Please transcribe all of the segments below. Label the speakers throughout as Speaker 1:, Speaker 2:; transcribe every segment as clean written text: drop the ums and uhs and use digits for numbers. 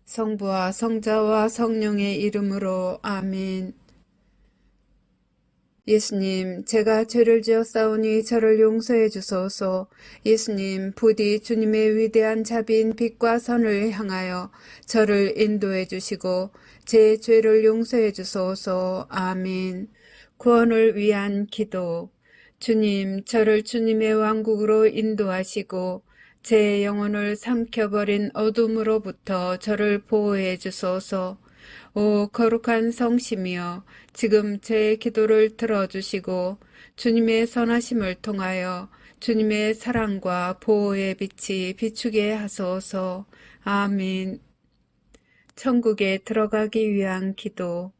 Speaker 1: 성부와 성자와 성령의 이름으로 아멘. 예수님, 제가 죄를 지었사오니 저를 용서해 주소서. 예수님, 부디 주님의 위대한 자비인 빛과 선을 향하여 저를 인도해 주시고 제 죄를 용서해 주소서. 아멘. 구원을 위한 기도. 주님, 저를 주님의 왕국으로 인도하시고 제 영혼을 삼켜버린 어둠으로부터 저를 보호해 주소서. 오 거룩한 성심이여, 지금 제 기도를 들어주시고 주님의 선하심을 통하여 주님의 사랑과 보호의 빛이 비추게 하소서. 아멘. 천국에 들어가기 위한 기도.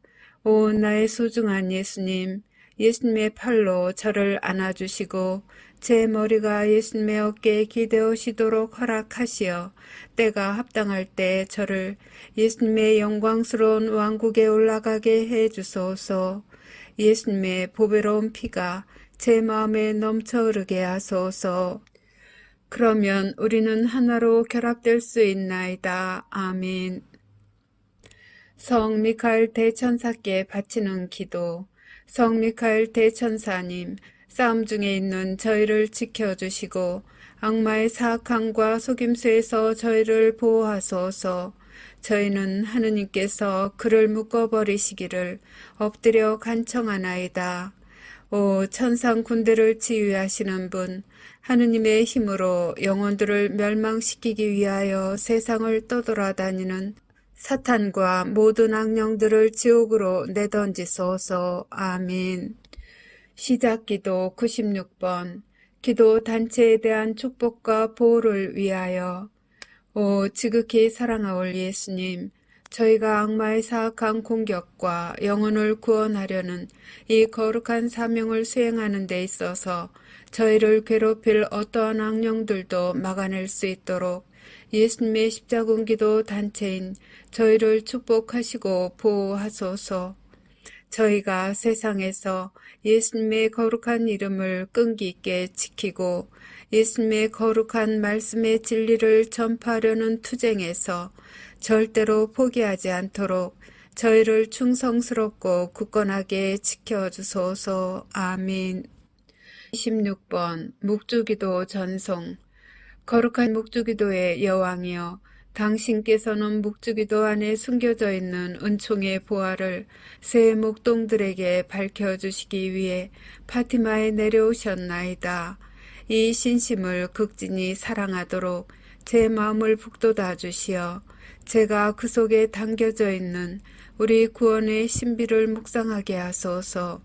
Speaker 1: 오 나의 소중한 예수님, 예수님의 팔로 저를 안아주시고 제 머리가 예수님의 어깨에 기대어시도록 허락하시어 때가 합당할 때 저를 예수님의 영광스러운 왕국에 올라가게 해주소서. 예수님의 보배로운 피가 제 마음에 넘쳐 흐르게 하소서. 그러면 우리는 하나로 결합될 수 있나이다. 아멘. 성 미카엘 대천사께 바치는 기도. 성 미카엘 대천사님, 싸움 중에 있는 저희를 지켜주시고 악마의 사악함과 속임수에서 저희를 보호하소서. 저희는 하느님께서 그를 묶어버리시기를 엎드려 간청하나이다. 오 천상 군대를 지휘하시는 분, 하느님의 힘으로 영혼들을 멸망시키기 위하여 세상을 떠돌아다니는 사탄과 모든 악령들을 지옥으로 내던지소서. 아멘. 시작기도 96번. 기도 단체에 대한 축복과 보호를 위하여. 오 지극히 사랑하올 예수님, 저희가 악마의 사악한 공격과 영혼을 구원하려는 이 거룩한 사명을 수행하는 데 있어서 저희를 괴롭힐 어떠한 악령들도 막아낼 수 있도록 예수님의 십자군기도 단체인 저희를 축복하시고 보호하소서. 저희가 세상에서 예수님의 거룩한 이름을 끈기 있게 지키고 예수님의 거룩한 말씀의 진리를 전파하려는 투쟁에서 절대로 포기하지 않도록 저희를 충성스럽고 굳건하게 지켜주소서. 아멘. 26번 묵주기도 전송. 거룩한 묵주기도의 여왕이여, 당신께서는 묵주기도 안에 숨겨져 있는 은총의 보화를 새 목동들에게 밝혀주시기 위해 파티마에 내려오셨나이다. 이 신심을 극진히 사랑하도록 제 마음을 북돋아 주시어 제가 그 속에 담겨져 있는 우리 구원의 신비를 묵상하게 하소서.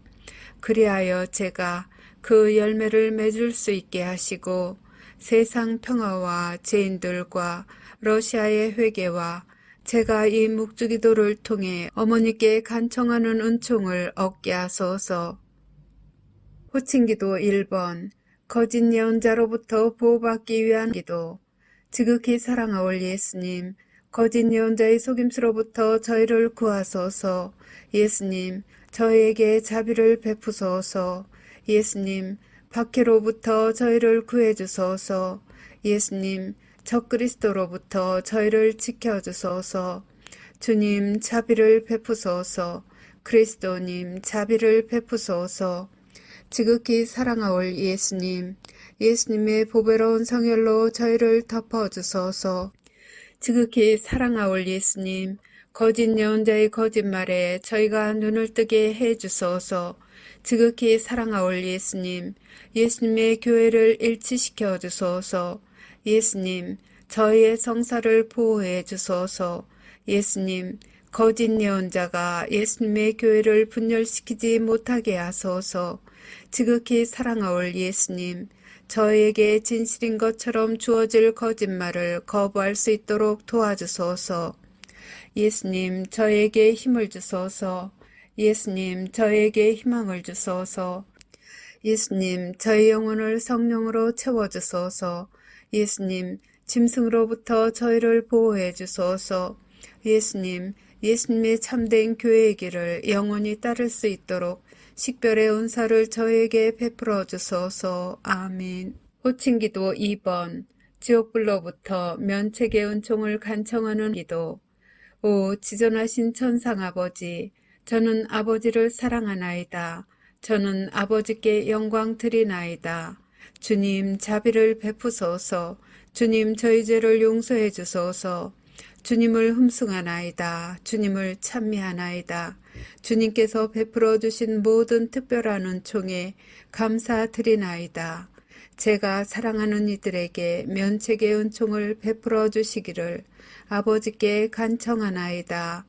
Speaker 1: 그리하여 제가 그 열매를 맺을 수 있게 하시고 세상 평화와 죄인들과 러시아의 회개와 제가 이 묵주기도를 통해 어머니께 간청하는 은총을 얻게 하소서. 호칭기도 1번. 거짓 예언자로부터 보호받기 위한 기도. 지극히 사랑하올 예수님, 거짓 예언자의 속임수로부터 저희를 구하소서. 예수님, 저희에게 자비를 베푸소서. 예수님, 박해로부터 저희를 구해주소서. 예수님, 적그리스도로부터 저희를 지켜주소서. 주님, 자비를 베푸소서. 그리스도님, 자비를 베푸소서. 지극히 사랑하올 예수님, 예수님의 보배로운 성혈로 저희를 덮어주소서. 지극히 사랑하올 예수님, 거짓 예언자의 거짓말에 저희가 눈을 뜨게 해주소서. 지극히 사랑하올 예수님, 예수님의 교회를 일치시켜 주소서. 예수님, 저희의 성사를 보호해 주소서. 예수님, 거짓 예언자가 예수님의 교회를 분열시키지 못하게 하소서. 지극히 사랑하올 예수님, 저에게 진실인 것처럼 주어질 거짓말을 거부할 수 있도록 도와주소서. 예수님, 저에게 힘을 주소서. 예수님, 저에게 희망을 주소서. 예수님, 저희 영혼을 성령으로 채워주소서. 예수님, 짐승으로부터 저희를 보호해 주소서. 예수님, 예수님의 참된 교회의 길을 영원히 따를 수 있도록 식별의 은사를 저에게 베풀어 주소서. 아멘. 호칭기도 2번. 지옥불로부터 면책의 은총을 간청하는 기도. 오 지존하신 천상아버지, 저는 아버지를 사랑하나이다. 저는 아버지께 영광 드리나이다. 주님 자비를 베푸소서. 주님 저희 죄를 용서해 주소서. 주님을 흠숭하나이다. 주님을 찬미하나이다. 주님께서 베풀어 주신 모든 특별한 은총에 감사드리나이다. 제가 사랑하는 이들에게 면책의 은총을 베풀어 주시기를 아버지께 간청하나이다.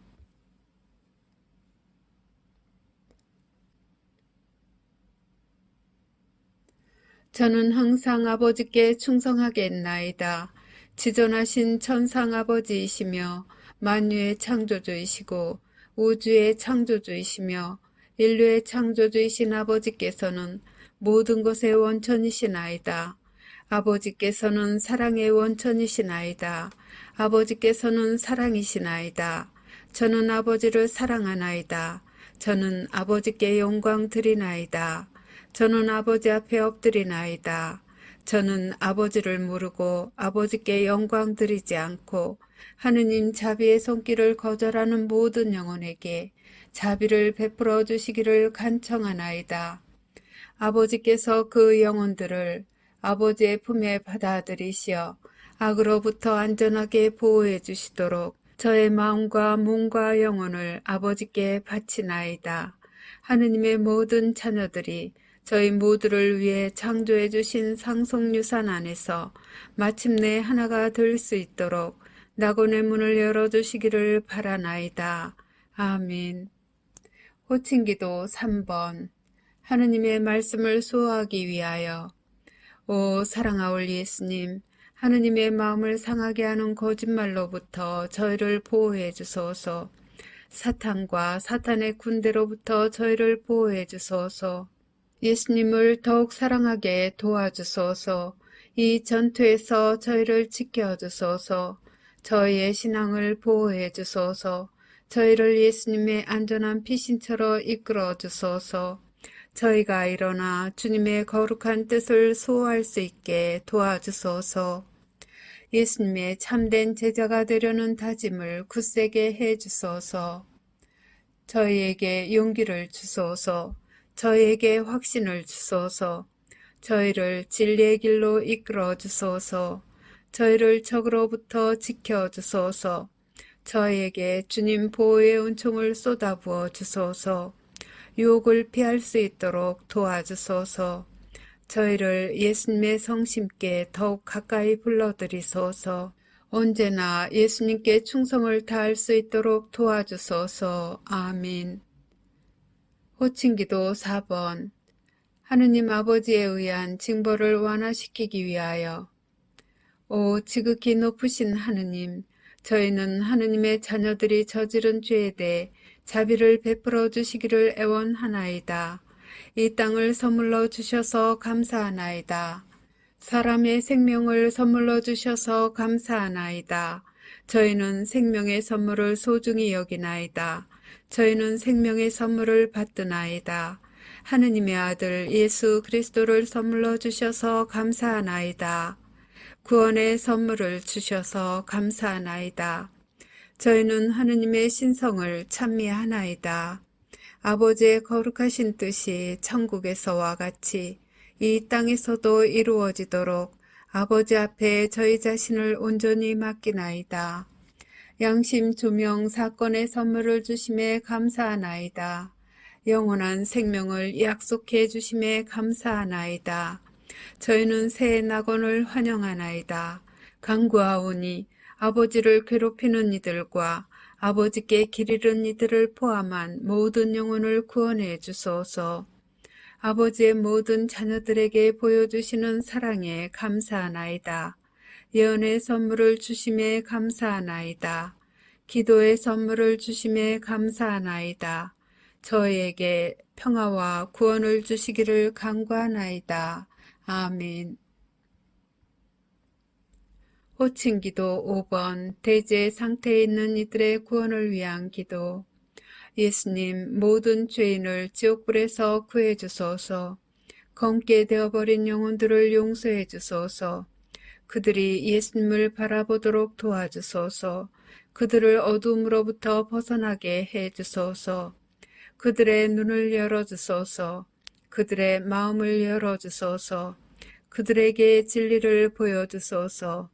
Speaker 1: 저는 항상 아버지께 충성하겠나이다. 지존하신 천상 아버지이시며 만유의 창조주이시고 우주의 창조주이시며 인류의 창조주이신 아버지께서는 모든 것의 원천이시나이다. 아버지께서는 사랑의 원천이시나이다. 아버지께서는 사랑이시나이다. 저는 아버지를 사랑하나이다. 저는 아버지께 영광 드리나이다. 저는 아버지 앞에 엎드리나이다. 저는 아버지를 모르고 아버지께 영광 드리지 않고 하느님 자비의 손길을 거절하는 모든 영혼에게 자비를 베풀어 주시기를 간청하나이다. 아버지께서 그 영혼들을 아버지의 품에 받아들이시어 악으로부터 안전하게 보호해 주시도록 저의 마음과 몸과 영혼을 아버지께 바치나이다. 하느님의 모든 자녀들이 저희 모두를 위해 창조해 주신 상속유산 안에서 마침내 하나가 될 수 있도록 낙원의 문을 열어주시기를 바라나이다. 아멘. 호칭기도 3번. 하느님의 말씀을 수호하기 위하여. 오 사랑하올 예수님, 하느님의 마음을 상하게 하는 거짓말로부터 저희를 보호해 주소서. 사탄과 사탄의 군대로부터 저희를 보호해 주소서. 예수님을 더욱 사랑하게 도와주소서. 이 전투에서 저희를 지켜주소서. 저희의 신앙을 보호해 주소서. 저희를 예수님의 안전한 피신처로 이끌어 주소서. 저희가 일어나 주님의 거룩한 뜻을 수호할 수 있게 도와주소서. 예수님의 참된 제자가 되려는 다짐을 굳세게 해 주소서. 저희에게 용기를 주소서. 저희에게 확신을 주소서. 저희를 진리의 길로 이끌어 주소서. 저희를 적으로부터 지켜 주소서. 저희에게 주님 보호의 은총을 쏟아부어 주소서. 유혹을 피할 수 있도록 도와주소서. 저희를 예수님의 성심께 더욱 가까이 불러들이소서. 언제나 예수님께 충성을 다할 수 있도록 도와주소서. 아멘. 호칭기도 4번. 하느님 아버지에 의한 징벌을 완화시키기 위하여. 오 지극히 높으신 하느님, 저희는 하느님의 자녀들이 저지른 죄에 대해 자비를 베풀어 주시기를 애원하나이다. 이 땅을 선물로 주셔서 감사하나이다. 사람의 생명을 선물로 주셔서 감사하나이다. 저희는 생명의 선물을 소중히 여기나이다. 저희는 생명의 선물을 받드나이다. 하느님의 아들 예수 그리스도를 선물로 주셔서 감사하나이다. 구원의 선물을 주셔서 감사하나이다. 저희는 하느님의 신성을 찬미하나이다. 아버지의 거룩하신 뜻이 천국에서와 같이 이 땅에서도 이루어지도록 아버지 앞에 저희 자신을 온전히 맡기나이다. 양심 조명 사건의 선물을 주심에 감사하나이다. 영원한 생명을 약속해 주심에 감사하나이다. 저희는 새 낙원을 환영하나이다. 간구하오니 아버지를 괴롭히는 이들과 아버지께 길 잃은 이들을 포함한 모든 영혼을 구원해 주소서. 아버지의 모든 자녀들에게 보여주시는 사랑에 감사하나이다. 예언의 선물을 주심에 감사하나이다. 기도의 선물을 주심에 감사하나이다. 저희에게 평화와 구원을 주시기를 간구하나이다. 아멘. 호칭기도 5번. 대제 상태에 있는 이들의 구원을 위한 기도. 예수님, 모든 죄인을 지옥불에서 구해 주소서. 검게 되어버린 영혼들을 용서해 주소서. 그들이 예수님을 바라보도록 도와주소서. 그들을 어둠으로부터 벗어나게 해 주소서. 그들의 눈을 열어주소서. 그들의 마음을 열어주소서. 그들에게 진리를 보여주소서.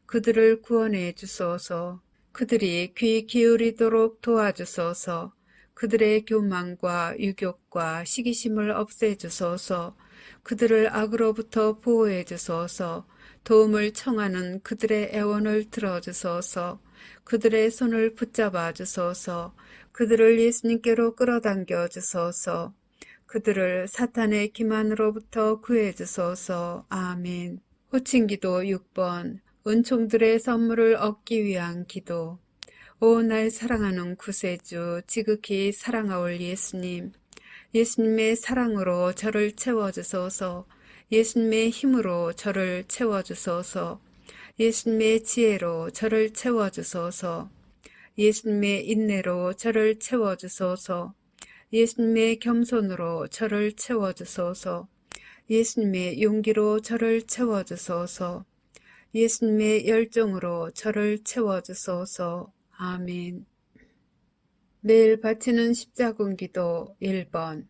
Speaker 1: 그들을 구원해 주소서. 그들이 귀 기울이도록 도와주소서. 그들의 교만과 유욕과 시기심을 없애주소서. 그들을 악으로부터 보호해 주소서. 도움을 청하는 그들의 애원을 들어주소서. 그들의 손을 붙잡아 주소서. 그들을 예수님께로 끌어당겨 주소서. 그들을 사탄의 기만으로부터 구해 주소서. 아멘. 호칭기도 6번. 은총들의 선물을 얻기 위한 기도. 오, 날 사랑하는 구세주, 지극히 사랑하올 예수님. 예수님의 사랑으로 저를 채워주소서. 예수님의 힘으로 저를 채워주소서. 예수님의 지혜로 저를 채워주소서. 예수님의 인내로 저를 채워주소서. 예수님의 겸손으로 저를 채워주소서. 예수님의 용기로 저를 채워주소서. 예수님의 열정으로 저를 채워주소서. 아멘. 매일 바치는 십자군기도 1번.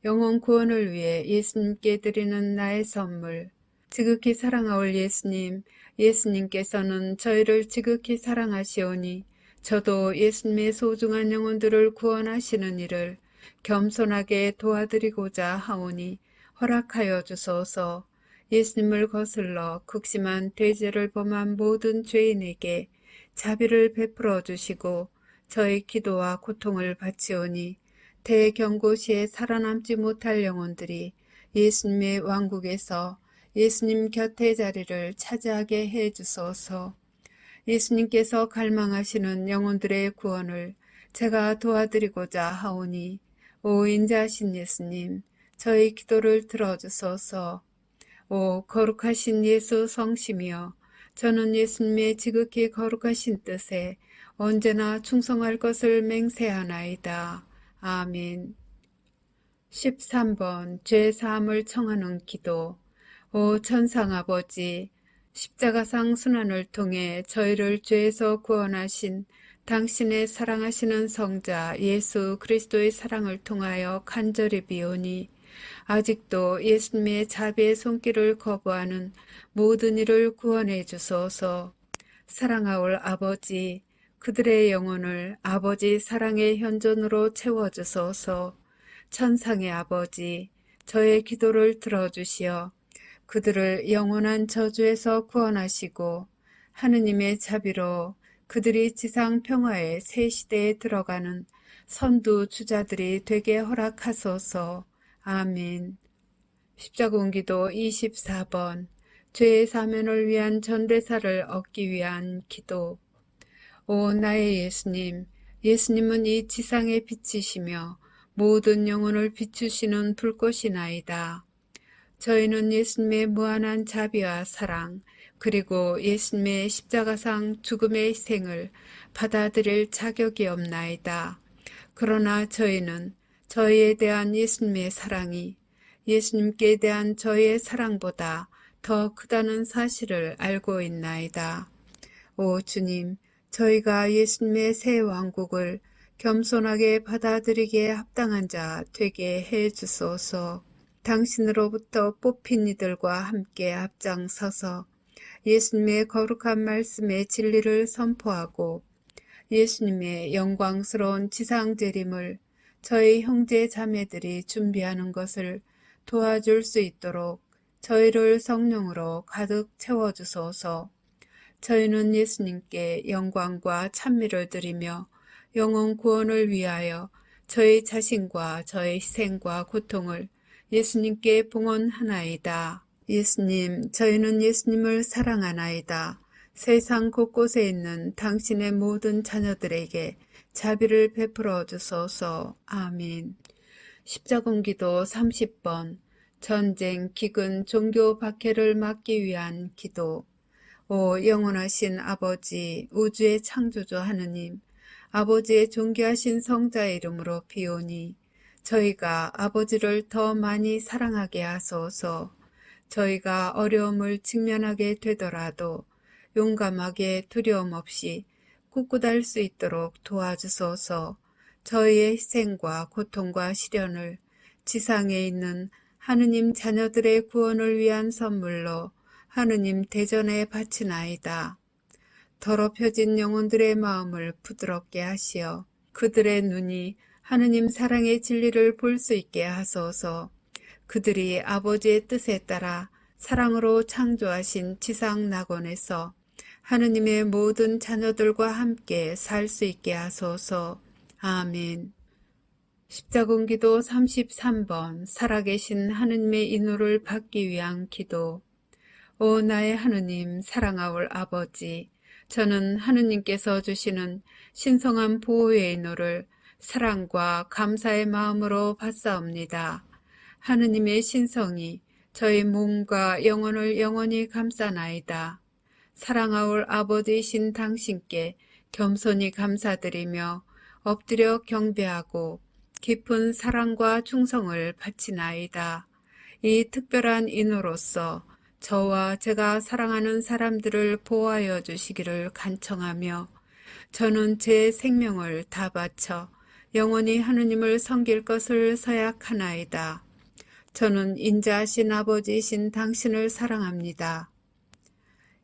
Speaker 1: 영혼 구원을 위해 예수님께 드리는 나의 선물. 지극히 사랑하올 예수님, 예수님께서는 저희를 지극히 사랑하시오니 저도 예수님의 소중한 영혼들을 구원하시는 일을 겸손하게 도와드리고자 하오니 허락하여 주소서. 예수님을 거슬러 극심한 대죄를 범한 모든 죄인에게 자비를 베풀어 주시고 저의 기도와 고통을 바치오니 대경고시에 살아남지 못할 영혼들이 예수님의 왕국에서 예수님 곁의 자리를 차지하게 해 주소서. 예수님께서 갈망하시는 영혼들의 구원을 제가 도와드리고자 하오니 오 인자하신 예수님, 저희 기도를 들어주소서. 오 거룩하신 예수 성심이여, 저는 예수님의 지극히 거룩하신 뜻에 언제나 충성할 것을 맹세하나이다. 아멘. 13번 죄사함을 청하는 기도. 오 천상아버지, 십자가상 순환을 통해 저희를 죄에서 구원하신 당신의 사랑하시는 성자 예수 그리스도의 사랑을 통하여 간절히 비오니 아직도 예수님의 자비의 손길을 거부하는 모든 이를 구원해 주소서. 사랑하올 아버지, 그들의 영혼을 아버지 사랑의 현존으로 채워주소서. 천상의 아버지, 저의 기도를 들어주시어 그들을 영원한 저주에서 구원하시고 하느님의 자비로 그들이 지상 평화의 새 시대에 들어가는 선두 주자들이 되게 허락하소서. 아멘. 십자군기도 24번. 죄의 사면을 위한 전대사를 얻기 위한 기도. 오 나의 예수님, 예수님은 이 지상의 빛이시며 모든 영혼을 비추시는 불꽃이나이다. 저희는 예수님의 무한한 자비와 사랑, 그리고 예수님의 십자가상 죽음의 희생을 받아들일 자격이 없나이다. 그러나 저희는 저희에 대한 예수님의 사랑이 예수님께 대한 저희의 사랑보다 더 크다는 사실을 알고 있나이다. 오 주님, 저희가 예수님의 새 왕국을 겸손하게 받아들이기에 합당한 자 되게 해 주소서. 당신으로부터 뽑힌 이들과 함께 앞장서서 예수님의 거룩한 말씀의 진리를 선포하고 예수님의 영광스러운 지상 재림을 저희 형제 자매들이 준비하는 것을 도와줄 수 있도록 저희를 성령으로 가득 채워주소서. 저희는 예수님께 영광과 찬미를 드리며 영혼 구원을 위하여 저희 자신과 저희 희생과 고통을 예수님께 봉헌하나이다. 예수님, 저희는 예수님을 사랑하나이다. 세상 곳곳에 있는 당신의 모든 자녀들에게 자비를 베풀어 주소서. 아멘. 십자군기도 30번. 전쟁, 기근, 종교 박해를 막기 위한 기도. 오 영원하신 아버지, 우주의 창조주 하느님, 아버지의 존귀하신 성자의 이름으로 비오니 저희가 아버지를 더 많이 사랑하게 하소서. 저희가 어려움을 직면하게 되더라도 용감하게 두려움 없이 굳굳할 수 있도록 도와주소서. 저희의 희생과 고통과 시련을 지상에 있는 하느님 자녀들의 구원을 위한 선물로 하느님 대전에 바치나이다. 더럽혀진 영혼들의 마음을 부드럽게 하시어 그들의 눈이 하느님 사랑의 진리를 볼 수 있게 하소서. 그들이 아버지의 뜻에 따라 사랑으로 창조하신 지상 낙원에서 하느님의 모든 자녀들과 함께 살 수 있게 하소서. 아멘. 십자군기도 33번 살아계신 하느님의 인호를 받기 위한 기도. 오 나의 하느님, 사랑하올 아버지, 저는 하느님께서 주시는 신성한 보호의 인호를 사랑과 감사의 마음으로 받사옵니다. 하느님의 신성이 저희 몸과 영혼을 영원히 감싸나이다. 사랑하올 아버지이신 당신께 겸손히 감사드리며 엎드려 경배하고 깊은 사랑과 충성을 바치나이다. 이 특별한 인호로서 저와 제가 사랑하는 사람들을 보호하여 주시기를 간청하며 저는 제 생명을 다 바쳐 영원히 하느님을 섬길 것을 서약하나이다. 저는 인자하신 아버지이신 당신을 사랑합니다.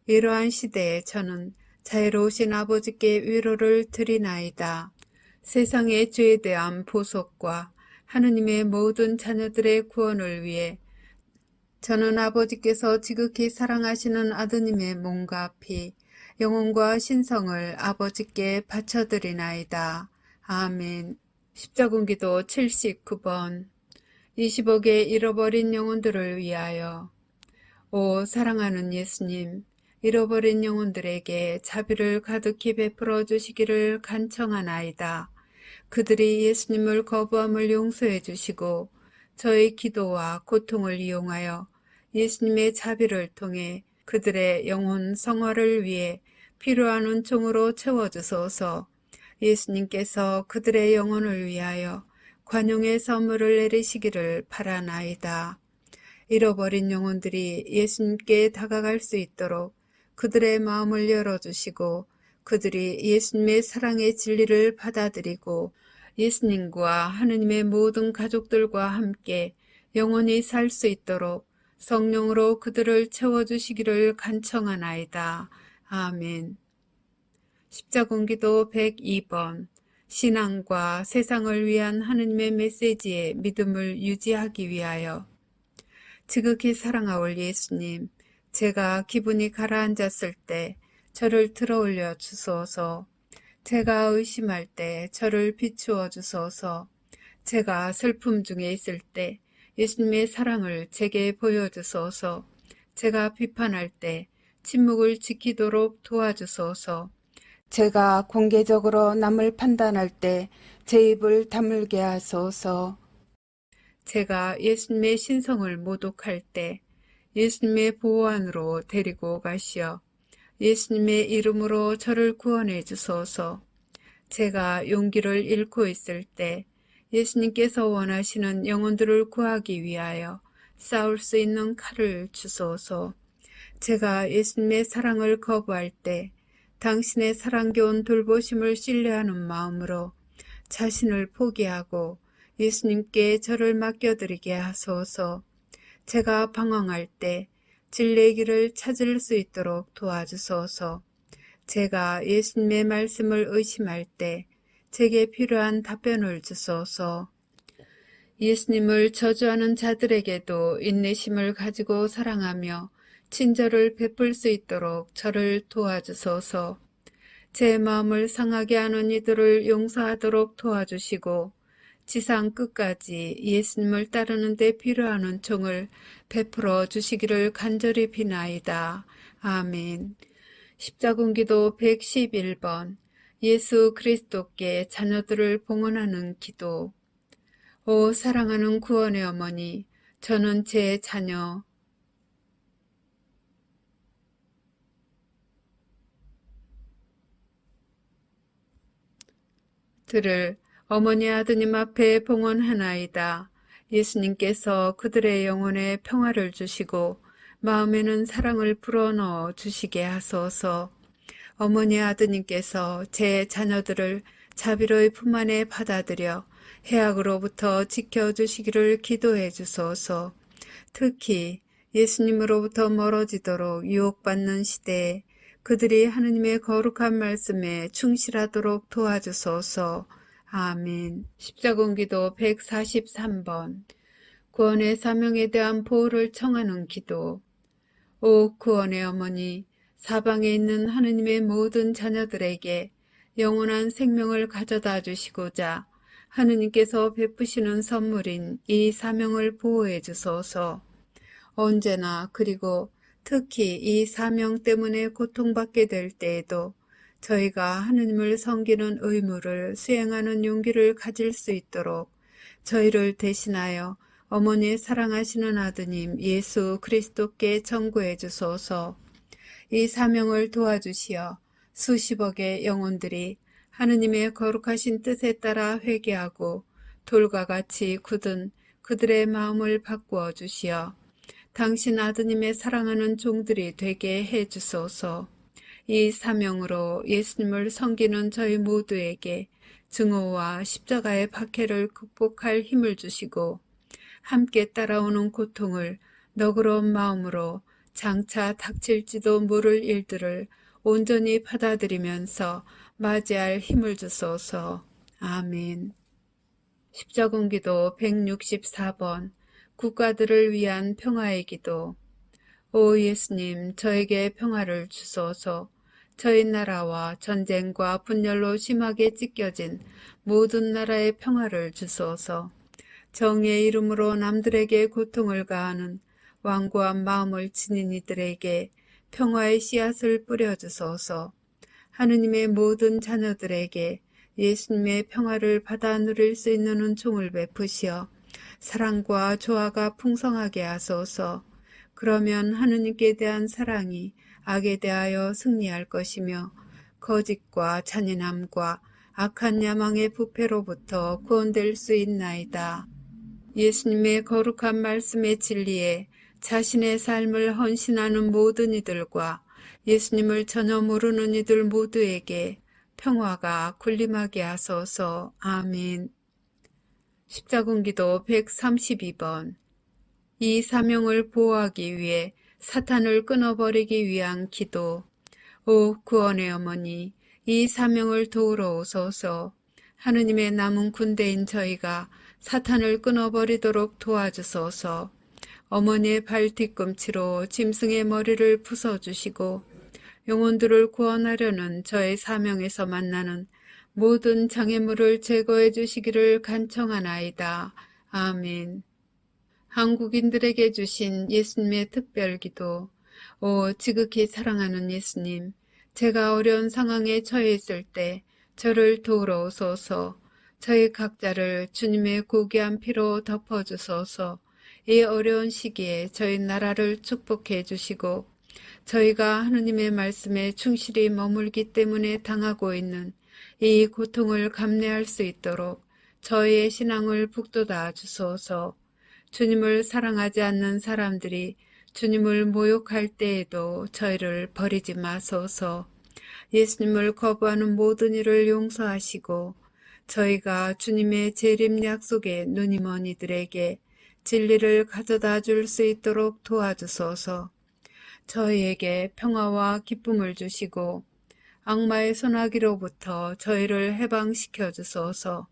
Speaker 1: 이러한 시대에 저는 자애로우신 아버지께 위로를 드리나이다. 세상의 죄에 대한 보속과 하느님의 모든 자녀들의 구원을 위해 저는 아버지께서 지극히 사랑하시는 아드님의 몸과 피, 영혼과 신성을 아버지께 바쳐드리나이다. 아멘. 십자군기도 79번 20억의 잃어버린 영혼들을 위하여. 오 사랑하는 예수님, 잃어버린 영혼들에게 자비를 가득히 베풀어 주시기를 간청하나이다. 그들이 예수님을 거부함을 용서해 주시고 저의 기도와 고통을 이용하여 예수님의 자비를 통해 그들의 영혼 성화를 위해 필요한 은총으로 채워주소서. 예수님께서 그들의 영혼을 위하여 관용의 선물을 내리시기를 바라나이다. 잃어버린 영혼들이 예수님께 다가갈 수 있도록 그들의 마음을 열어주시고 그들이 예수님의 사랑의 진리를 받아들이고 예수님과 하느님의 모든 가족들과 함께 영원히 살 수 있도록 성령으로 그들을 채워주시기를 간청하나이다. 아멘. 십자군기도 102번 신앙과 세상을 위한 하느님의 메시지에 믿음을 유지하기 위하여. 지극히 사랑하올 예수님, 제가 기분이 가라앉았을 때 저를 들어올려 주소서. 제가 의심할 때 저를 비추어 주소서. 제가 슬픔 중에 있을 때 예수님의 사랑을 제게 보여주소서. 제가 비판할 때 침묵을 지키도록 도와주소서. 제가 공개적으로 남을 판단할 때 제 입을 다물게 하소서. 제가 예수님의 신성을 모독할 때 예수님의 보호 안으로 데리고 가시어 예수님의 이름으로 저를 구원해 주소서. 제가 용기를 잃고 있을 때 예수님께서 원하시는 영혼들을 구하기 위하여 싸울 수 있는 칼을 주소서. 제가 예수님의 사랑을 거부할 때 당신의 사랑겨운 돌보심을 신뢰하는 마음으로 자신을 포기하고 예수님께 저를 맡겨드리게 하소서. 제가 방황할 때 진리의 길을 찾을 수 있도록 도와주소서. 제가 예수님의 말씀을 의심할 때 제게 필요한 답변을 주소서. 예수님을 저주하는 자들에게도 인내심을 가지고 사랑하며 친절을 베풀 수 있도록 저를 도와주소서. 제 마음을 상하게 하는 이들을 용서하도록 도와주시고 지상 끝까지 예수님을 따르는 데 필요한 은총을 베풀어 주시기를 간절히 비나이다. 아멘. 십자군기도 111번 예수 그리스도께 자녀들을 봉헌하는 기도. 오 사랑하는 구원의 어머니, 저는 제 자녀 들을 어머니 아드님 앞에 봉헌하나이다. 예수님께서 그들의 영혼에 평화를 주시고 마음에는 사랑을 불어넣어 주시게 하소서. 어머니 아드님께서 제 자녀들을 자비로이 품 안에 받아들여 해악으로부터 지켜주시기를 기도해 주소서. 특히 예수님으로부터 멀어지도록 유혹받는 시대에 그들이 하느님의 거룩한 말씀에 충실하도록 도와주소서. 아멘. 십자군기도 143번. 구원의 사명에 대한 보호를 청하는 기도. 오 구원의 어머니, 사방에 있는 하느님의 모든 자녀들에게 영원한 생명을 가져다 주시고자 하느님께서 베푸시는 선물인 이 사명을 보호해 주소서. 언제나 그리고 특히 이 사명 때문에 고통받게 될 때에도 저희가 하느님을 섬기는 의무를 수행하는 용기를 가질 수 있도록 저희를 대신하여 어머니의 사랑하시는 아드님 예수 그리스도께 전구해 주소서. 이 사명을 도와주시어 수십억의 영혼들이 하느님의 거룩하신 뜻에 따라 회개하고 돌과 같이 굳은 그들의 마음을 바꾸어 주시어 당신 아드님의 사랑하는 종들이 되게 해 주소서. 이 사명으로 예수님을 섬기는 저희 모두에게 증오와 십자가의 박해를 극복할 힘을 주시고 함께 따라오는 고통을 너그러운 마음으로 장차 닥칠지도 모를 일들을 온전히 받아들이면서 맞이할 힘을 주소서. 아멘. 십자군기도 164번. 국가들을 위한 평화의 기도. 오 예수님, 저에게 평화를 주소서. 저희 나라와 전쟁과 분열로 심하게 찢겨진 모든 나라의 평화를 주소서. 정의의 이름으로 남들에게 고통을 가하는 완고한 마음을 지닌 이들에게 평화의 씨앗을 뿌려주소서. 하느님의 모든 자녀들에게 예수님의 평화를 받아 누릴 수 있는 은총을 베푸시어 사랑과 조화가 풍성하게 하소서. 그러면 하느님께 대한 사랑이 악에 대하여 승리할 것이며 거짓과 잔인함과 악한 야망의 부패로부터 구원될 수 있나이다. 예수님의 거룩한 말씀의 진리에 자신의 삶을 헌신하는 모든 이들과 예수님을 전혀 모르는 이들 모두에게 평화가 군림하게 하소서. 아멘. 십자군기도 132번. 이 사명을 보호하기 위해 사탄을 끊어버리기 위한 기도. 오 구원의 어머니, 이 사명을 도우러 오소서. 하느님의 남은 군대인 저희가 사탄을 끊어버리도록 도와주소서. 어머니의 발 뒤꿈치로 짐승의 머리를 부숴주시고 영혼들을 구원하려는 저의 사명에서 만나는 모든 장애물을 제거해 주시기를 간청하나이다. 아멘. 한국인들에게 주신 예수님의 특별기도. 오 지극히 사랑하는 예수님, 제가 어려운 상황에 처해 있을 때 저를 도우러 오소서. 저희 각자를 주님의 고귀한 피로 덮어주소서. 이 어려운 시기에 저희 나라를 축복해 주시고 저희가 하느님의 말씀에 충실히 머물기 때문에 당하고 있는 이 고통을 감내할 수 있도록 저희의 신앙을 북돋아 주소서. 주님을 사랑하지 않는 사람들이 주님을 모욕할 때에도 저희를 버리지 마소서. 예수님을 거부하는 모든 일을 용서하시고 저희가 주님의 재림 약속에 눈이 먼 이들에게 진리를 가져다 줄 수 있도록 도와주소서. 저희에게 평화와 기쁨을 주시고 악마의 손아귀로부터 저희를 해방시켜 주소서.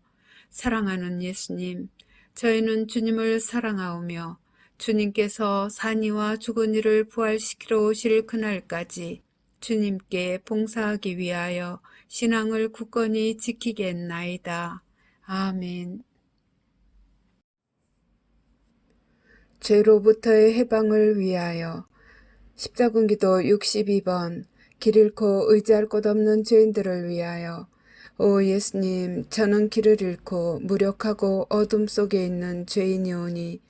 Speaker 1: 사랑하는 예수님, 저희는 주님을 사랑하오며 주님께서 산이와 죽은 이를 부활시키러 오실 그날까지 주님께 봉사하기 위하여 신앙을 굳건히 지키겠나이다. 아멘. 죄로부터의 해방을 위하여. 십자군기도 62번. 길 잃고 의지할 곳 없는 죄인들을 위하여. 오 예수님, 저는 길을 잃고 무력하고 어둠 속에 있는 죄인이오니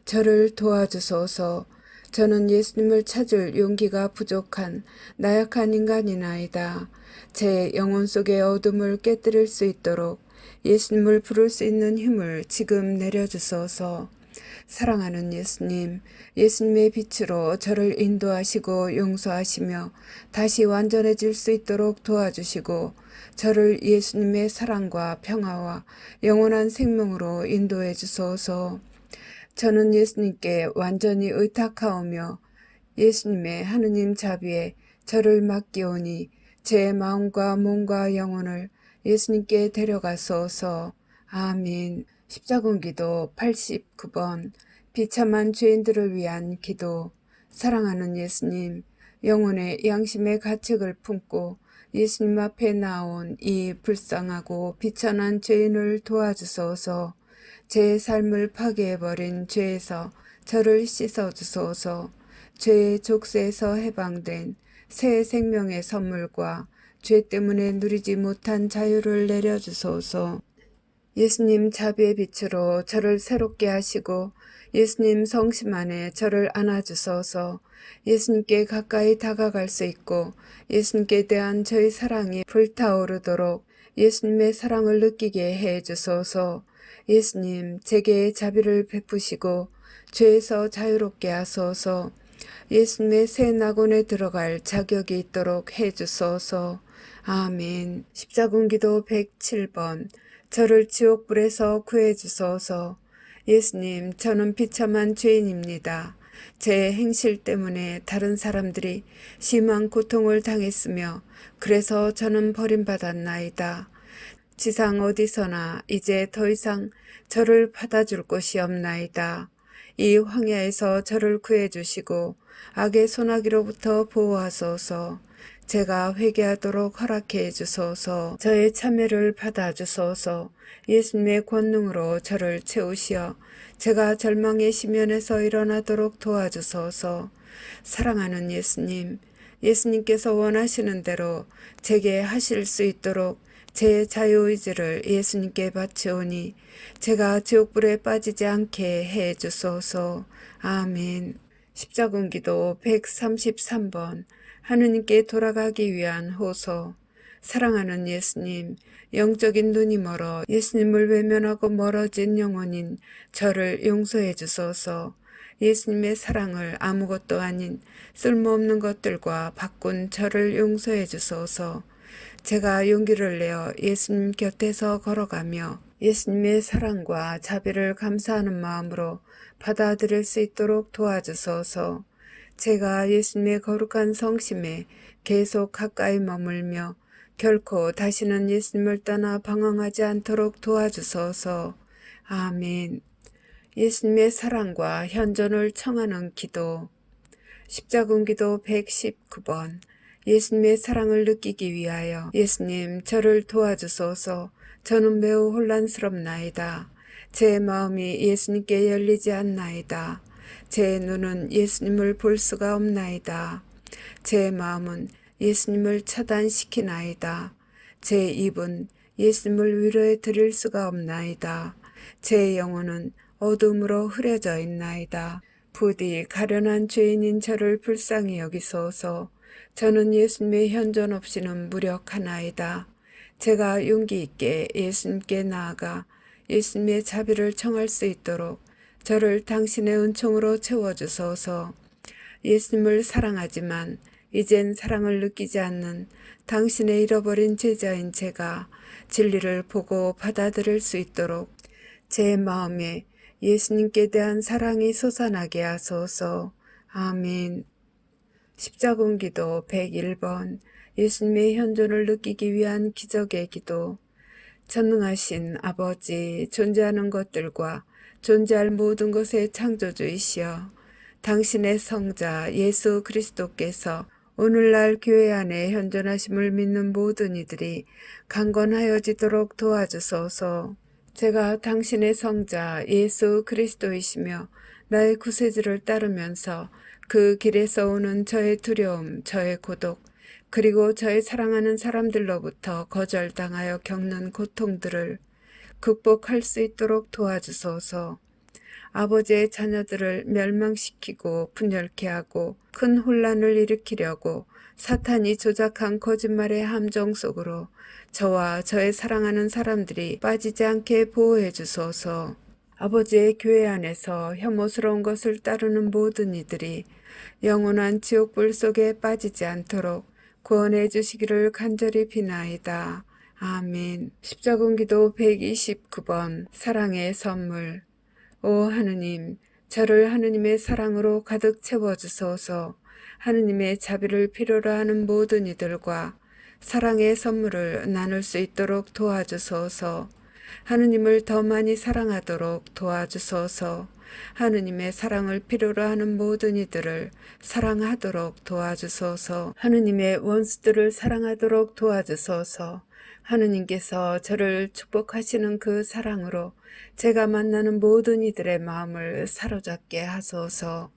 Speaker 1: 저를 도와주소서. 저는 예수님을 찾을 용기가 부족한 나약한 인간이나이다. 제 영혼 속의 어둠을 깨뜨릴 수 있도록 예수님을 부를 수 있는 힘을 지금 내려주소서. 사랑하는 예수님, 예수님의 빛으로 저를 인도하시고 용서하시며 다시 완전해질 수 있도록 도와주시고 저를 예수님의 사랑과 평화와 영원한 생명으로 인도해 주소서. 저는 예수님께 완전히 의탁하오며 예수님의 하느님 자비에 저를 맡기오니 제 마음과 몸과 영혼을 예수님께 데려가소서. 아멘. 십자군기도 89번 비참한 죄인들을 위한 기도. 사랑하는 예수님, 영혼의 양심의 가책을 품고 예수님 앞에 나온 이 불쌍하고 비천한 죄인을 도와주소서. 제 삶을 파괴해버린 죄에서 저를 씻어주소서. 죄의 족쇄에서 해방된 새 생명의 선물과 죄 때문에 누리지 못한 자유를 내려주소서. 예수님 자비의 빛으로 저를 새롭게 하시고 예수님 성심 안에 저를 안아주소서. 예수님께 가까이 다가갈 수 있고 예수님께 대한 저의 사랑이 불타오르도록 예수님의 사랑을 느끼게 해주소서. 예수님, 제게 자비를 베푸시고 죄에서 자유롭게 하소서. 예수님의 새 낙원에 들어갈 자격이 있도록 해주소서. 아멘. 십자군기도 107번 저를 지옥불에서 구해주소서. 예수님, 저는 비참한 죄인입니다. 제 행실 때문에 다른 사람들이 심한 고통을 당했으며 그래서 저는 버림받았나이다. 지상 어디서나 이제 더 이상 저를 받아줄 곳이 없나이다. 이 황야에서 저를 구해주시고 악의 소나기로부터 보호하소서. 제가 회개하도록 허락해 주소서. 저의 참회를 받아주소서. 예수님의 권능으로 저를 채우시어 제가 절망의 시면에서 일어나도록 도와주소서. 사랑하는 예수님, 예수님께서 원하시는 대로 제게 하실 수 있도록 제 자유의지를 예수님께 바치오니 제가 지옥불에 빠지지 않게 해 주소서. 아멘. 십자군기도 133번 하느님께 돌아가기 위한 호소. 사랑하는 예수님, 영적인 눈이 멀어 예수님을 외면하고 멀어진 영혼인 저를 용서해 주소서. 예수님의 사랑을 아무것도 아닌 쓸모없는 것들과 바꾼 저를 용서해 주소서. 제가 용기를 내어 예수님 곁에서 걸어가며 예수님의 사랑과 자비를 감사하는 마음으로 받아들일 수 있도록 도와주소서. 제가 예수님의 거룩한 성심에 계속 가까이 머물며 결코 다시는 예수님을 떠나 방황하지 않도록 도와주소서. 아멘. 예수님의 사랑과 현존을 청하는 기도. 십자군기도 119번 예수님의 사랑을 느끼기 위하여 예수님 저를 도와주소서. 저는 매우 혼란스럽나이다. 제 마음이 예수님께 열리지 않나이다. 제 눈은 예수님을 볼 수가 없나이다. 제 마음은 예수님을 차단시키나이다. 제 입은 예수님을 위로해 드릴 수가 없나이다. 제 영혼은 어둠으로 흐려져 있나이다. 부디 가련한 죄인인 저를 불쌍히 여기소서. 저는 예수님의 현존 없이는 무력하나이다. 제가 용기 있게 예수님께 나아가 예수님의 자비를 청할 수 있도록 저를 당신의 은총으로 채워주소서. 예수님을 사랑하지만 이젠 사랑을 느끼지 않는 당신의 잃어버린 제자인 제가 진리를 보고 받아들일 수 있도록 제 마음에 예수님께 대한 사랑이 솟아나게 하소서. 아멘. 십자군기도 101번 예수님의 현존을 느끼기 위한 기적의 기도. 전능하신 아버지, 존재하는 것들과 존재할 모든 것의 창조주이시여, 당신의 성자 예수 그리스도께서 오늘날 교회 안에 현존하심을 믿는 모든 이들이 강건하여지도록 도와주소서. 제가 당신의 성자 예수 그리스도이시며 나의 구세주를 따르면서 그 길에서 오는 저의 두려움, 저의 고독, 그리고 저의 사랑하는 사람들로부터 거절당하여 겪는 고통들을 극복할 수 있도록 도와주소서. 아버지의 자녀들을 멸망시키고 분열케 하고 큰 혼란을 일으키려고 사탄이 조작한 거짓말의 함정 속으로 저와 저의 사랑하는 사람들이 빠지지 않게 보호해 주소서. 아버지의 교회 안에서 혐오스러운 것을 따르는 모든 이들이 영원한 지옥불 속에 빠지지 않도록 구원해 주시기를 간절히 비나이다. 아멘. 십자군기도 129번 사랑의 선물. 오 하느님, 저를 하느님의 사랑으로 가득 채워주소서. 하느님의 자비를 필요로 하는 모든 이들과 사랑의 선물을 나눌 수 있도록 도와주소서. 하느님을 더 많이 사랑하도록 도와주소서. 하느님의 사랑을 필요로 하는 모든 이들을 사랑하도록 도와주소서. 하느님의 원수들을 사랑하도록 도와주소서. 하느님께서 저를 축복하시는 그 사랑으로 제가 만나는 모든 이들의 마음을 사로잡게 하소서.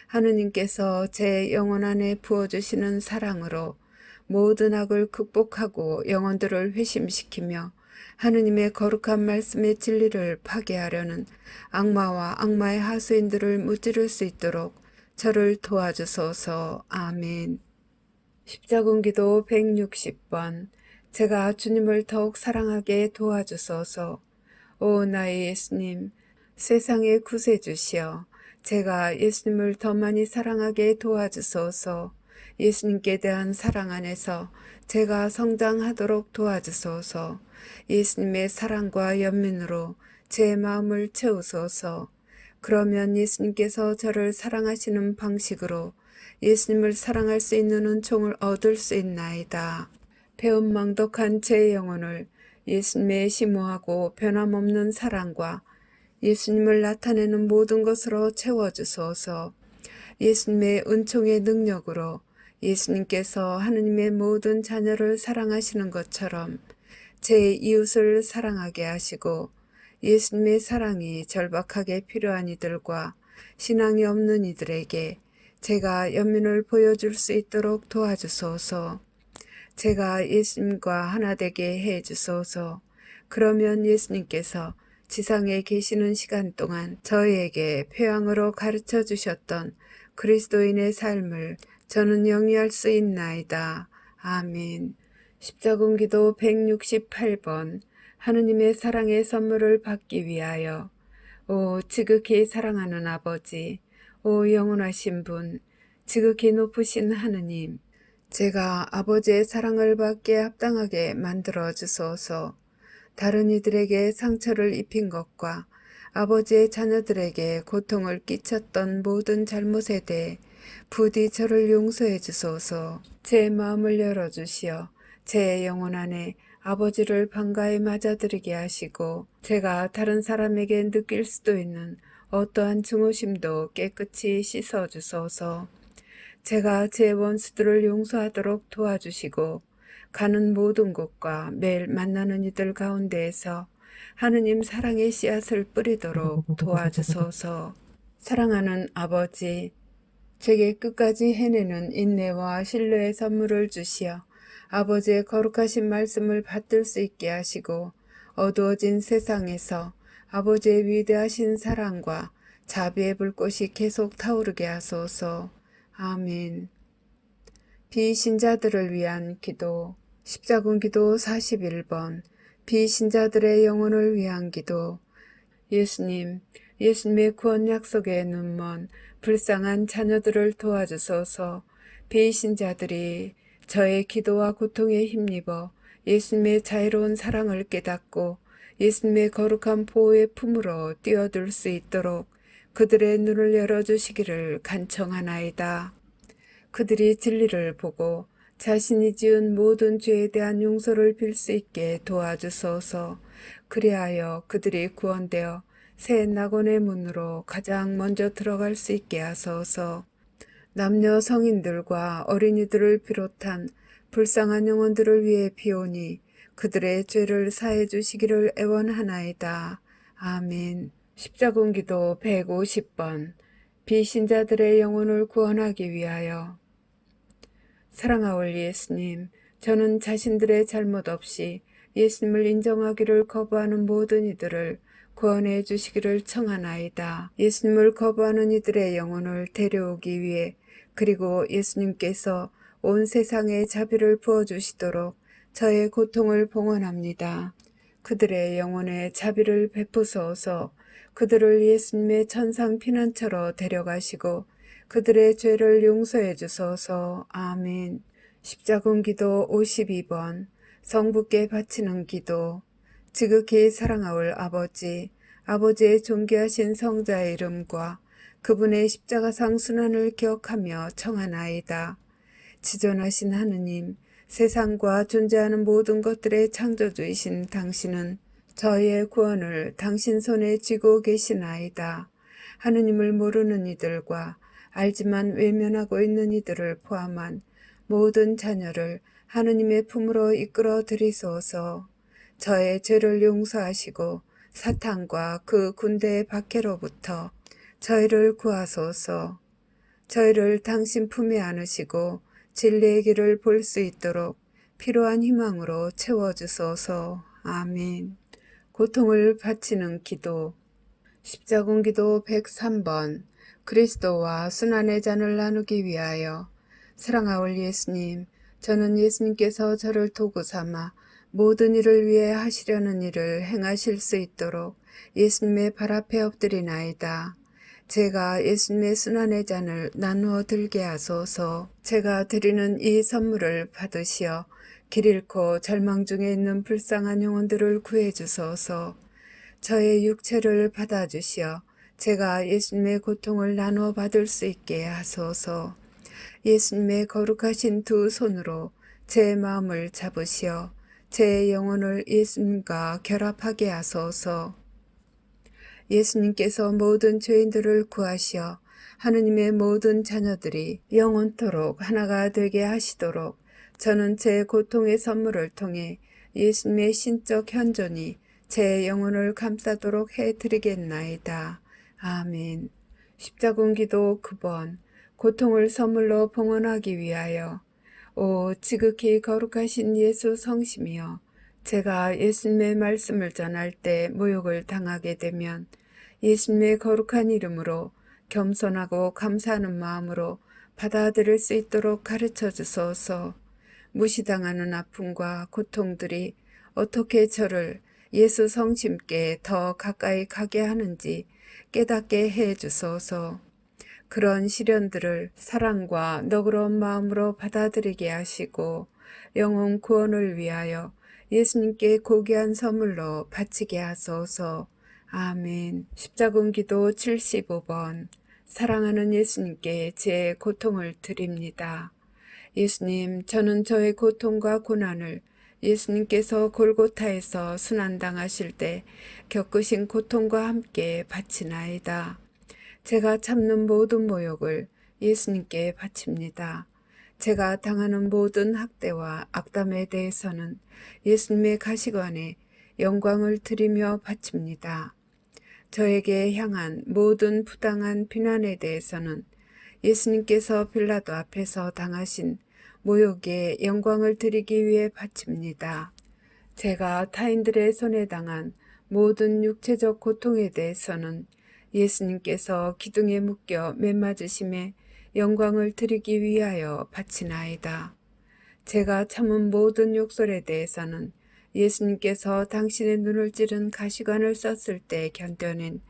Speaker 1: 하느님께서 제 영혼 안에 부어주시는 사랑으로 모든 악을 극복하고 영혼들을 회심시키며 하느님의 거룩한 말씀의 진리를 파괴하려는 악마와 악마의 하수인들을 무찌를 수 있도록 저를 도와주소서. 아멘. 십자군기도 160번. 제가 주님을 더욱 사랑하게 도와주소서. 오 나의 예수님, 세상의 구세주시여, 제가 예수님을 더 많이 사랑하게 도와주소서. 예수님께 대한 사랑 안에서 제가 성장하도록 도와주소서. 예수님의 사랑과 연민으로 제 마음을 채우소서. 그러면 예수님께서 저를 사랑하시는 방식으로 예수님을 사랑할 수 있는 은총을 얻을 수 있나이다. 배은망덕한 제 영혼을 예수님의 심오하고 변함없는 사랑과 예수님을 나타내는 모든 것으로 채워주소서. 예수님의 은총의 능력으로 예수님께서 하느님의 모든 자녀를 사랑하시는 것처럼 제 이웃을 사랑하게 하시고 예수님의 사랑이 절박하게 필요한 이들과 신앙이 없는 이들에게 제가 연민을 보여줄 수 있도록 도와주소서. 제가 예수님과 하나 되게 해 주소서. 그러면 예수님께서 지상에 계시는 시간 동안 저희에게 표양으로 가르쳐 주셨던 그리스도인의 삶을 저는 영위할 수 있나이다. 아멘. 십자군기도 168번. 하느님의 사랑의 선물을 받기 위하여. 오 지극히 사랑하는 아버지, 오 영원하신 분, 지극히 높으신 하느님, 제가 아버지의 사랑을 받기에 합당하게 만들어 주소서. 다른 이들에게 상처를 입힌 것과 아버지의 자녀들에게 고통을 끼쳤던 모든 잘못에 대해 부디 저를 용서해 주소서. 제 마음을 열어주시어 제 영혼 안에 아버지를 반가이 맞아들이게 하시고 제가 다른 사람에게 느낄 수도 있는 어떠한 증오심도 깨끗이 씻어주소서. 제가 제 원수들을 용서하도록 도와주시고 가는 모든 곳과 매일 만나는 이들 가운데에서 하느님 사랑의 씨앗을 뿌리도록 도와주소서. 사랑하는 아버지, 제게 끝까지 해내는 인내와 신뢰의 선물을 주시어 아버지의 거룩하신 말씀을 받들 수 있게 하시고 어두워진 세상에서 아버지의 위대하신 사랑과 자비의 불꽃이 계속 타오르게 하소서. 아멘. 비신자들을 위한 기도. 십자군기도 41번. 비신자들의 영혼을 위한 기도. 예수님, 예수님의 구원 약속의 눈먼 불쌍한 자녀들을 도와주소서. 비신자들이 저의 기도와 고통에 힘입어 예수님의 자애로운 사랑을 깨닫고 예수님의 거룩한 보호의 품으로 뛰어들 수 있도록 그들의 눈을 열어주시기를 간청하나이다. 그들이 진리를 보고 자신이 지은 모든 죄에 대한 용서를 빌 수 있게 도와주소서. 그리하여 그들이 구원되어 새 낙원의 문으로 가장 먼저 들어갈 수 있게 하소서. 남녀 성인들과 어린이들을 비롯한 불쌍한 영혼들을 위해 비오니 그들의 죄를 사해 주시기를 애원하나이다. 아멘. 십자군기도 150번. 비신자들의 영혼을 구원하기 위하여. 사랑하올 예수님, 저는 자신들의 잘못 없이 예수님을 인정하기를 거부하는 모든 이들을 구원해 주시기를 청하나이다. 예수님을 거부하는 이들의 영혼을 데려오기 위해 그리고 예수님께서 온 세상에 자비를 부어주시도록 저의 고통을 봉헌합니다. 그들의 영혼에 자비를 베푸소서. 그들을 예수님의 천상 피난처로 데려가시고 그들의 죄를 용서해 주소서. 아멘. 십자군기도 52번 성부께 바치는 기도. 지극히 사랑하올 아버지, 아버지의 존귀하신 성자의 이름과 그분의 십자가상 순환을 기억하며 청하나이다. 지존하신 하느님, 세상과 존재하는 모든 것들의 창조주이신 당신은 저희의 구원을 당신 손에 쥐고 계시나이다. 하느님을 모르는 이들과 알지만 외면하고 있는 이들을 포함한 모든 자녀를 하느님의 품으로 이끌어 들이소서. 저의 죄를 용서하시고 사탄과 그 군대의 박해로부터 저희를 구하소서. 저희를 당신 품에 안으시고 진리의 길을 볼 수 있도록 필요한 희망으로 채워주소서. 아멘. 고통을 바치는 기도. 십자군기도 103번 그리스도와 순환의 잔을 나누기 위하여. 사랑하올 예수님, 저는 예수님께서 저를 도구 삼아 모든 일을 위해 하시려는 일을 행하실 수 있도록 예수님의 발 앞에 엎드리나이다. 제가 예수님의 순환의 잔을 나누어 들게 하소서. 제가 드리는 이 선물을 받으시어 길 잃고 절망 중에 있는 불쌍한 영혼들을 구해 주소서. 저의 육체를 받아주시어 제가 예수님의 고통을 나누어 받을 수 있게 하소서. 예수님의 거룩하신 두 손으로 제 마음을 잡으시어 제 영혼을 예수님과 결합하게 하소서. 예수님께서 모든 죄인들을 구하시어 하느님의 모든 자녀들이 영원토록 하나가 되게 하시도록 저는 제 고통의 선물을 통해 예수님의 신적 현존이 제 영혼을 감싸도록 해드리겠나이다. 아멘. 십자군기도 9번 고통을 선물로 봉헌하기 위하여. 오 지극히 거룩하신 예수 성심이여, 제가 예수님의 말씀을 전할 때 모욕을 당하게 되면 예수님의 거룩한 이름으로 겸손하고 감사하는 마음으로 받아들일 수 있도록 가르쳐 주소서. 무시당하는 아픔과 고통들이 어떻게 저를 예수 성심께 더 가까이 가게 하는지 깨닫게 해 주소서. 그런 시련들을 사랑과 너그러운 마음으로 받아들이게 하시고 영혼 구원을 위하여 예수님께 고귀한 선물로 바치게 하소서. 아멘. 십자군기도 75번 사랑하는 예수님께 제 고통을 드립니다. 예수님, 저는 저의 고통과 고난을 예수님께서 골고타에서 순환당하실 때 겪으신 고통과 함께 바치나이다. 제가 참는 모든 모욕을 예수님께 바칩니다. 제가 당하는 모든 학대와 악담에 대해서는 예수님의 가시관에 영광을 드리며 바칩니다. 저에게 향한 모든 부당한 비난에 대해서는 예수님께서 빌라도 앞에서 당하신 모욕에 영광을 드리기 위해 바칩니다. 제가 타인들의 손에 당한 모든 육체적 고통에 대해서는 예수님께서 기둥에 묶여 매맞으심에 영광을 드리기 위하여 바치나이다. 제가 참은 모든 욕설에 대해서는 예수님께서 당신의 눈을 찌른 가시관을 썼을 때 견뎌낸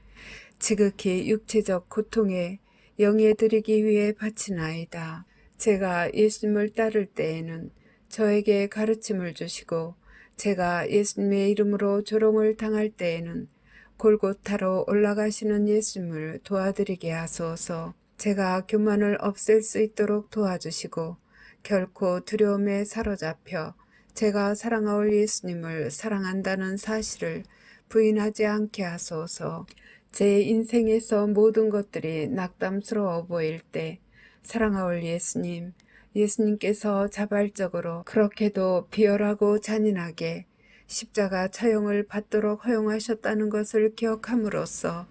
Speaker 1: 지극히 육체적 고통에 영예 드리기 위해 바치나이다. 제가 예수님을 따를 때에는 저에게 가르침을 주시고 제가 예수님의 이름으로 조롱을 당할 때에는 골고타로 올라가시는 예수님을 도와드리게 하소서. 제가 교만을 없앨 수 있도록 도와주시고 결코 두려움에 사로잡혀 제가 사랑하올 예수님을 사랑한다는 사실을 부인하지 않게 하소서. 제 인생에서 모든 것들이 낙담스러워 보일 때 사랑하올 예수님, 예수님께서 자발적으로 그렇게도 비열하고 잔인하게 십자가 처형을 받도록 허용하셨다는 것을 기억함으로써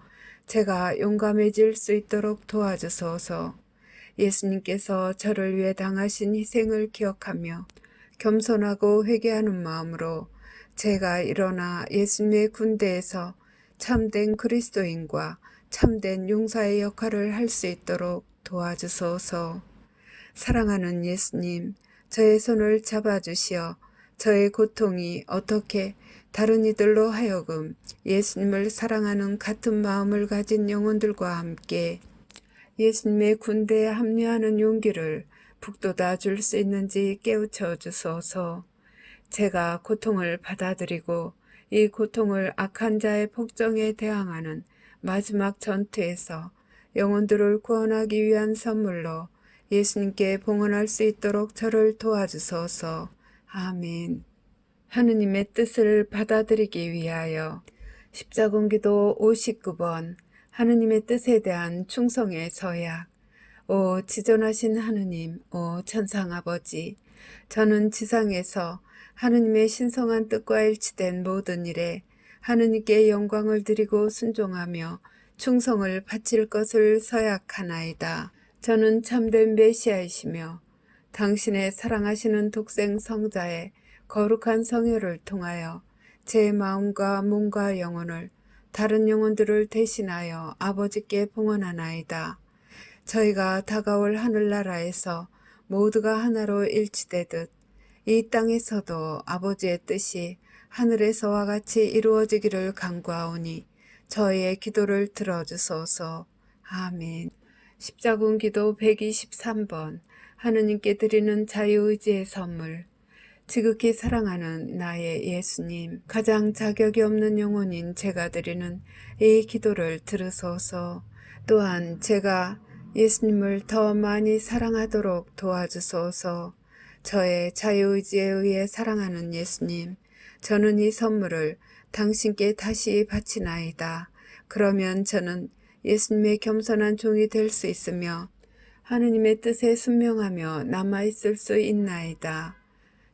Speaker 1: 제가 용감해질 수 있도록 도와주소서. 예수님께서 저를 위해 당하신 희생을 기억하며 겸손하고 회개하는 마음으로 제가 일어나 예수님의 군대에서 참된 그리스도인과 참된 용사의 역할을 할 수 있도록 도와주소서. 사랑하는 예수님, 저의 손을 잡아주시어 저의 고통이 어떻게 다른 이들로 하여금 예수님을 사랑하는 같은 마음을 가진 영혼들과 함께 예수님의 군대에 합류하는 용기를 북돋아 줄 수 있는지 깨우쳐 주소서. 제가 고통을 받아들이고 이 고통을 악한 자의 폭정에 대항하는 마지막 전투에서 영혼들을 구원하기 위한 선물로 예수님께 봉헌할 수 있도록 저를 도와주소서. 아멘. 하느님의 뜻을 받아들이기 위하여 십자군기도 59번 하느님의 뜻에 대한 충성의 서약. 오 지존하신 하느님, 오 천상아버지, 저는 지상에서 하느님의 신성한 뜻과 일치된 모든 일에 하느님께 영광을 드리고 순종하며 충성을 바칠 것을 서약하나이다. 저는 참된 메시아이시며 당신의 사랑하시는 독생 성자의 거룩한 성혈을 통하여 제 마음과 몸과 영혼을 다른 영혼들을 대신하여 아버지께 봉헌하나이다. 저희가 다가올 하늘나라에서 모두가 하나로 일치되듯 이 땅에서도 아버지의 뜻이 하늘에서와 같이 이루어지기를 간구하오니 저희의 기도를 들어주소서. 아멘. 십자군 기도 123번 하느님께 드리는 자유의지의 선물. 지극히 사랑하는 나의 예수님, 가장 자격이 없는 영혼인 제가 드리는 이 기도를 들으소서. 또한 제가 예수님을 더 많이 사랑하도록 도와주소서. 저의 자유의지에 의해 사랑하는 예수님, 저는 이 선물을 당신께 다시 바치나이다. 그러면 저는 예수님의 겸손한 종이 될 수 있으며 하느님의 뜻에 순명하며 남아있을 수 있나이다.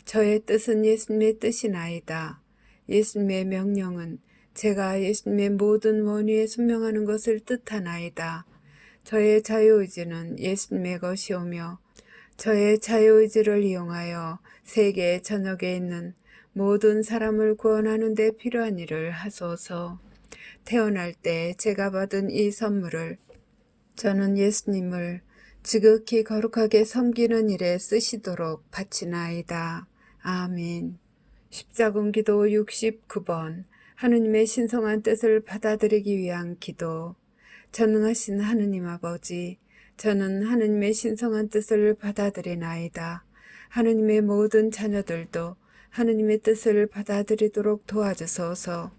Speaker 1: 저의 뜻은 예수님의 뜻이나이다. 예수님의 명령은 제가 예수님의 모든 원위에 순명하는 것을 뜻하나이다. 저의 자유의지는 예수님의 것이오며 저의 자유의지를 이용하여 세계 전역에 있는 모든 사람을 구원하는 데 필요한 일을 하소서. 태어날 때 제가 받은 이 선물을 저는 예수님을 지극히 거룩하게 섬기는 일에 쓰시도록 바치나이다. 아멘. 십자군 기도 69번 하느님의 신성한 뜻을 받아들이기 위한 기도. 전능하신 하느님 아버지, 저는 하느님의 신성한 뜻을 받아들이나이다. 하느님의 모든 자녀들도 하느님의 뜻을 받아들이도록 도와주소서.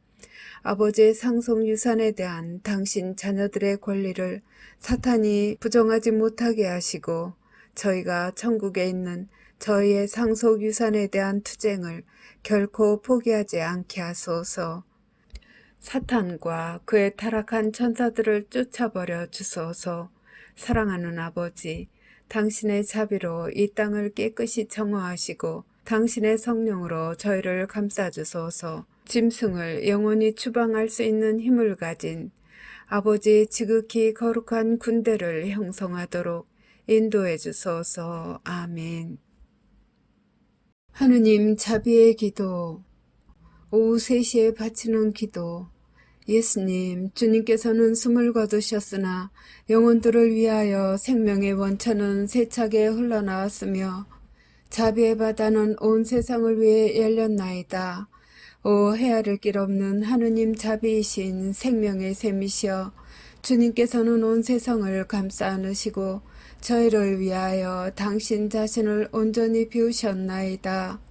Speaker 1: 아버지의 상속 유산에 대한 당신 자녀들의 권리를 사탄이 부정하지 못하게 하시고 저희가 천국에 있는 저희의 상속 유산에 대한 투쟁을 결코 포기하지 않게 하소서. 사탄과 그의 타락한 천사들을 쫓아버려 주소서. 사랑하는 아버지, 당신의 자비로 이 땅을 깨끗이 정화하시고 당신의 성령으로 저희를 감싸주소서. 짐승을 영원히 추방할 수 있는 힘을 가진 아버지의 지극히 거룩한 군대를 형성하도록 인도해 주소서. 아멘. 하느님 자비의 기도. 오후 3시에 바치는 기도. 예수님, 주님께서는 숨을 거두셨으나 영혼들을 위하여 생명의 원천은 세차게 흘러나왔으며 자비의 바다는 온 세상을 위해 열렸나이다. 오 헤아릴 길 없는 하느님 자비이신 생명의 샘이시여, 주님께서는 온 세상을 감싸 안으시고 저희를 위하여 당신 자신을 온전히 비우셨나이다.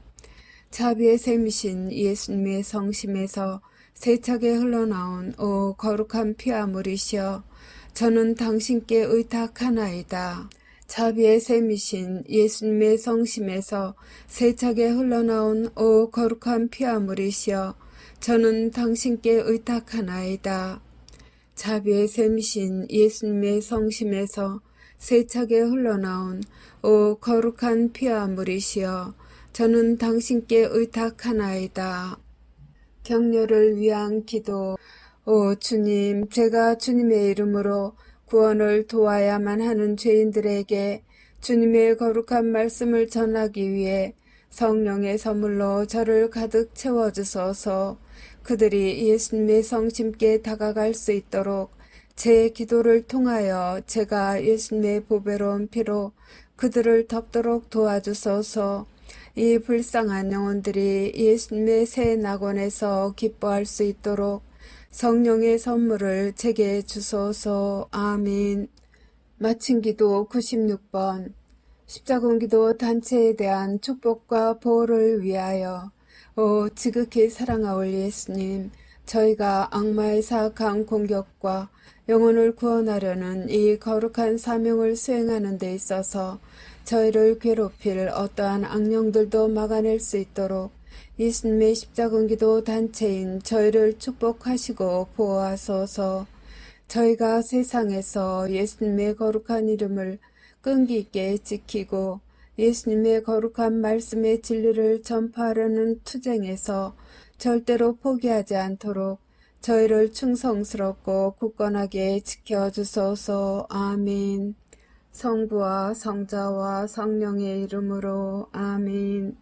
Speaker 1: 자비의 샘이신 예수님의 성심에서 세차게 흘러나온 오 거룩한 피와 물이시여, 저는 당신께 의탁하나이다. 자비의 샘이신 예수님의 성심에서 세차게 흘러나온 오 거룩한 피와 물이시여, 저는 당신께 의탁하나이다. 자비의 샘이신 예수님의 성심에서 세차게 흘러나온 오 거룩한 피와 물이시여, 저는 당신께 의탁하나이다. 격려를 위한 기도. 오 주님, 제가 주님의 이름으로 구원을 도와야만 하는 죄인들에게 주님의 거룩한 말씀을 전하기 위해 성령의 선물로 저를 가득 채워주소서. 그들이 예수님의 성심께 다가갈 수 있도록 제 기도를 통하여 제가 예수님의 보배로운 피로 그들을 덮도록 도와주소서. 이 불쌍한 영혼들이 예수님의 새 낙원에서 기뻐할 수 있도록 성령의 선물을 제게 주소서. 아멘. 마친 기도 96번. 십자군기도 단체에 대한 축복과 보호를 위하여. 오 지극히 사랑하올 예수님, 저희가 악마의 사악한 공격과 영혼을 구원하려는 이 거룩한 사명을 수행하는 데 있어서 저희를 괴롭힐 어떠한 악령들도 막아낼 수 있도록 예수님의 십자군기도 단체인 저희를 축복하시고 보호하소서. 저희가 세상에서 예수님의 거룩한 이름을 끈기 있게 지키고 예수님의 거룩한 말씀의 진리를 전파하려는 투쟁에서 절대로 포기하지 않도록 저희를 충성스럽고 굳건하게 지켜주소서. 아멘. 성부와 성자와 성령의 이름으로 아멘.